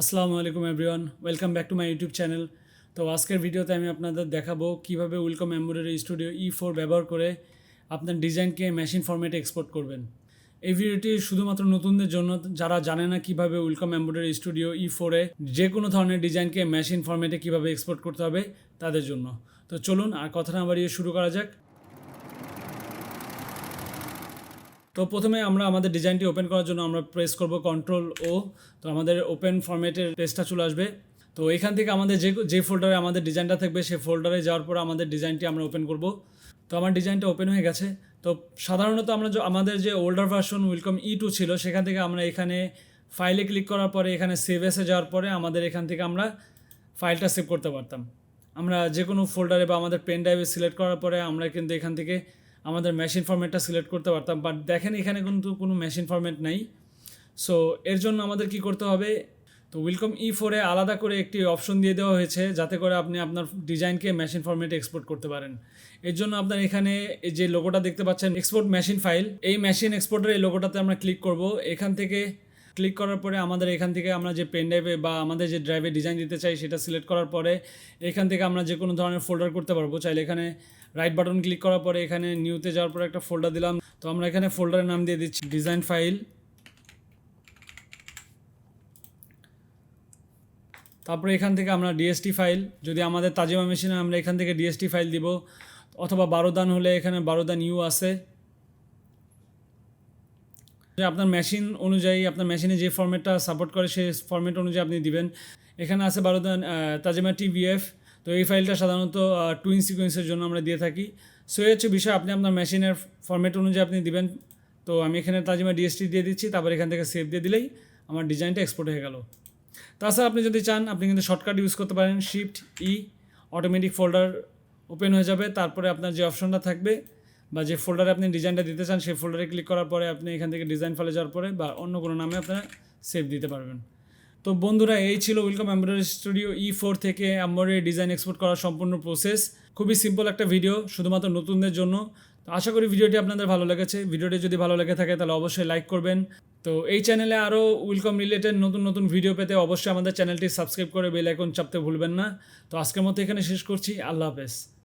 আসসালামু আলাইকুম everyone, welcome back to my YouTube channel. তো আজকের ভিডিওতে আমি আপনাদের দেখাবো কিভাবে উইলকম এমব্রয়ডারি স্টুডিও E4 ব্যবহার করে আপনার ডিজাইনকে মেশিন ফরম্যাটে এক্সপোর্ট করবেন। এই ভিডিওটি শুধুমাত্র নতুনদের জন্য, যারা জানে না কিভাবে উইলকম এমব্রয়ডারি স্টুডিও E4 এ যে কোনো ধরনের ডিজাইনকে মেশিন ফরম্যাটে কিভাবে এক্সপোর্ট করতে হবে তাদের জন্য। তো চলুন আর কথা না বাড়িয়ে শুরু করা যাক। তো প্রথমে আমরা আমাদের ডিজাইনটি ওপেন করার জন্য আমরা প্রেস করব Ctrl+O। তো আমাদের ওপেন ফরম্যাটের পেজটা চলে আসবে। তো এখান থেকে আমাদের যে ফোল্ডারে আমাদের ডিজাইনটা থাকবে সেই ফোল্ডারে যাওয়ার পর আমাদের ডিজাইনটি আমরা ওপেন করব। তো আমার ডিজাইনটা ওপেন হয়ে গেছে। তো সাধারণত আমরা আমাদের যে ওল্ডার ভার্সন ওয়েলকাম E2 ছিল, সেখান থেকে আমরা এখানে ফাইলে ক্লিক করার পরে এখানে সেভ এসে যাওয়ার পরে আমাদের এখান থেকে আমরা ফাইলটা সেভ করতে পারতাম। আমরা যে কোনো ফোল্ডারে বা আমাদের পেন ড্রাইভে সিলেক্ট করার পরে আমরা কিন্তু এখান থেকে আমাদের মেশিন ফরম্যাটটা সিলেক্ট করতে পারতাম। বাট দেখেন এখানে কিন্তু কোনো মেশিন ফরম্যাট নেই। সো এর জন্য আমাদের কি করতে হবে, তো ওয়েলকাম E4 এ আলাদা করে একটি অপশন দিয়ে দেওয়া হয়েছে যাতে করে আপনি আপনার ডিজাইনকে মেশিন ফরম্যাটে এক্সপোর্ট করতে পারেন। এর জন্য আপনার এখানে এই যে লোগোটা দেখতে পাচ্ছেন, এক্সপোর্ট মেশিন ফাইল, এই মেশিন এক্সপোর্টের এই লোগোটাতে আমরা ক্লিক করব। এখান থেকে ক্লিক করার পরে আমাদের এখান থেকে আমরা যে পেন ড্রাইভে বা আমাদের যে ড্রাইভে ডিজাইন দিতে চাই সেটা সিলেক্ট করার পরে এখান থেকে আমরা যে কোনো ধরনের ফোল্ডার করতে পারবো। চাইলে এখানে রাইট বাটন ক্লিক করার পরে এখানে নিউতে যাওয়ার পরে একটা ফোল্ডার দিলাম। তো আমরা এখানে ফোল্ডারের নাম দিয়ে দিচ্ছি ডিজাইন ফাইল। তারপরে এখান থেকে আমরা ডিএসটি ফাইল, যদি আমাদের তাজিমা মেশিনে আমরা এখান থেকে ডিএসটি ফাইল দিব, অথবা 12 দান হলে এখানে 12 দান ইউ আছে। আপনার মেশিন অনুযায়ী, আপনার মেশিনে যে ফরম্যাটটা সাপোর্ট করে সেই ফরম্যাট অনুযায়ী আপনি দিবেন। এখানে আছে 12 দান তাজিমা TVF। তো এই ফাইলটা সাধারণত টুইন সিকোয়েন্সের জন্য আমরা দিয়ে থাকি। সো এই হচ্ছে বিষয়, আপনি আপনার মেশিনের ফরম্যাট অনুযায়ী আপনি দিবেন। তো আমি এখানে তাজিমা ডিএসটি দিয়ে দিচ্ছি, তারপর এখান থেকে সেভ দিয়ে দিলেই আমার ডিজাইনটা এক্সপোর্ট হয়ে গেল। তাছাড়া আপনি যদি চান আপনি কিন্তু শর্টকাট ইউজ করতে পারেন, Shift+E, অটোমেটিক ফোল্ডার ওপেন হয়ে যাবে। তারপরে আপনার যে অপশনটা থাকবে বা যে ফোল্ডারে আপনি ডিজাইনটা দিতে চান সেই ফোল্ডারে ক্লিক করার পরে আপনি এখান থেকে ডিজাইন ফাইলে যাওয়ার পরে বা অন্য কোনো নামে আপনারা সেভ দিতে পারবেন। তো বন্ধুরা, এই ছিল ওয়েলকাম এমব্রয়ডারি স্টুডিও E4 থেকে এমব্রয়ডারি ডিজাইন এক্সপোর্ট করার সম্পূর্ণ প্রসেস। খুবই সিম্পল একটা ভিডিও, শুধুমাত্র নতুনদের জন্য। তো আশা করি ভিডিওটি আপনাদের ভালো লেগেছে। ভিডিওটি যদি ভালো লেগে থাকে তাহলে অবশ্যই লাইক করবেন। তো এই চ্যানেলে আরও ওয়েলকাম রিলেটেড নতুন নতুন ভিডিও পেতে অবশ্যই আমাদের চ্যানেলটি সাবস্ক্রাইব করে বেল আইকন চাপতে ভুলবেন না। তো আজকের মতো এখানে শেষ করছি। আল্লাহ হাফেজ।